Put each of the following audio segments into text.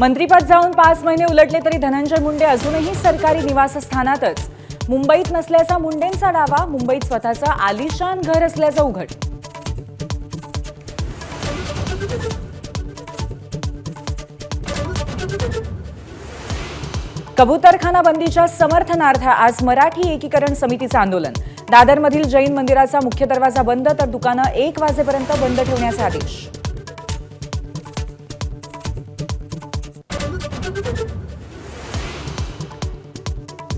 मंत्रीपद जाऊन 5 महिने उलटले तरी धनंजय मुंडे अजूनही सरकारी निवासस्थानातच. मुंबईत नसल्याचा मुंडेंचा दावा. मुंबईत स्वतःचं आलिशान घर असल्याचं उघड. कबूतरखाना बंदीच्या समर्थनार्थ आज मराठी एकीकरण समितीचं आंदोलन. दादरमधील जैन मंदिराचा मुख्य दरवाजा बंद तर दुकानं 1 वाजेपर्यंत बंद ठेवण्याचे आदेश.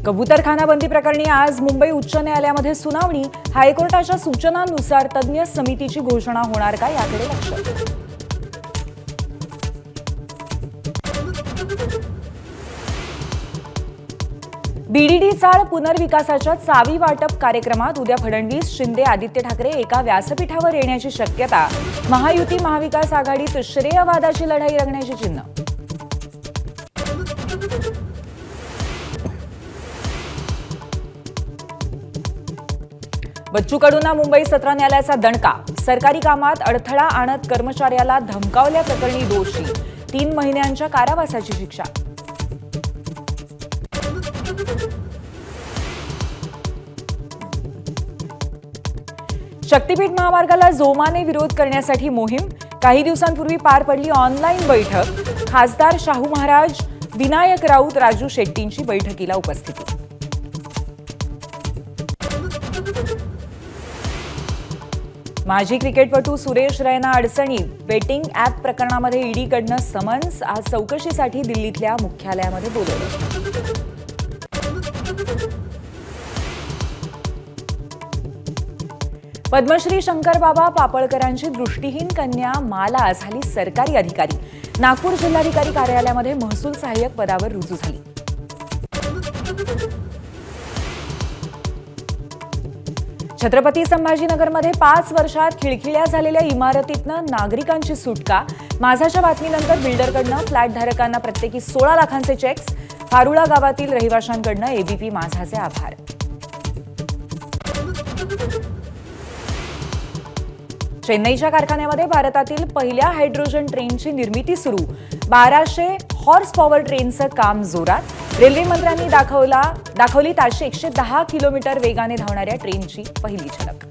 कबूतरखाना बंदी प्रकरणी आज मुंबई उच्च न्यायालयामध्ये सुनावणी. हायकोर्टाच्या सूचनांनुसार तज्ञ समितीची घोषणा होणार का याकडे लक्ष. बीडीडी चाळ पुनर्विकासाच्या चावी वाटप कार्यक्रमात उद्या फडणवीस, शिंदे, आदित्य ठाकरे एका व्यासपीठावर येण्याची शक्यता. महायुती महाविकास आघाडीत श्रेयवादाची लढाई रंगण्याची चिन्ह. बच्चू कडूंना मुंबई सत्र न्यायालयाचा दणका. सरकारी कामात अडथळा आणत कर्मचाऱ्याला धमकावल्याप्रकरणी दोषी. 3 महिन्यांच्या कारावासाची शिक्षा. शक्तीपीठ महामार्गाला जोमाने विरोध करण्यासाठी मोहीम. काही दिवसांपूर्वी पार पडली ऑनलाईन बैठक. खासदार शाहू महाराज, विनायक राऊत, राजू शेट्टींची बैठकीला उपस्थिती. माजी क्रिकेटपटू सुरेश रैना अडचणीत. बेटिंग ॲप प्रकरणामध्ये ईडीकडनं समन्स. आज चौकशीसाठी दिल्लीतल्या मुख्यालयामध्ये बोलवलं. पद्मश्री शंकरबाबा पापळकरांची दृष्टिहीन कन्या माला झाली सरकारी अधिकारी. नागपूर जिल्हाधिकारी कार्यालयामध्ये महसूल सहाय्यक पदावर रुजू झाली. छत्रपती संभाजीनगरमध्ये 5 वर्षात खिळखिळ्या झालेल्या इमारतीतनं नागरिकांची सुटका. माझाच्या बातमीनंतर बिल्डरकडनं फ्लॅटधारकांना प्रत्येकी 16 लाखांचे चेक्स. फारुळा गावातील रहिवाशांकडनं एबीपी माझाचे आभार. चेन्नईच्या कारखान्यामध्ये भारतातील पहिल्या हायड्रोजन ट्रेनची निर्मिती सुरू. 1200 हॉर्स पॉवर ट्रेनचं काम जोरात. रेल्वे मंत्र्यांनी दाखवली ताशी 110 किलोमीटर वेगाने धावणाऱ्या ट्रेनची पहिली झलक.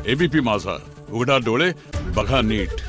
एबीपी माझा, उघडा डोळे बघा नीट.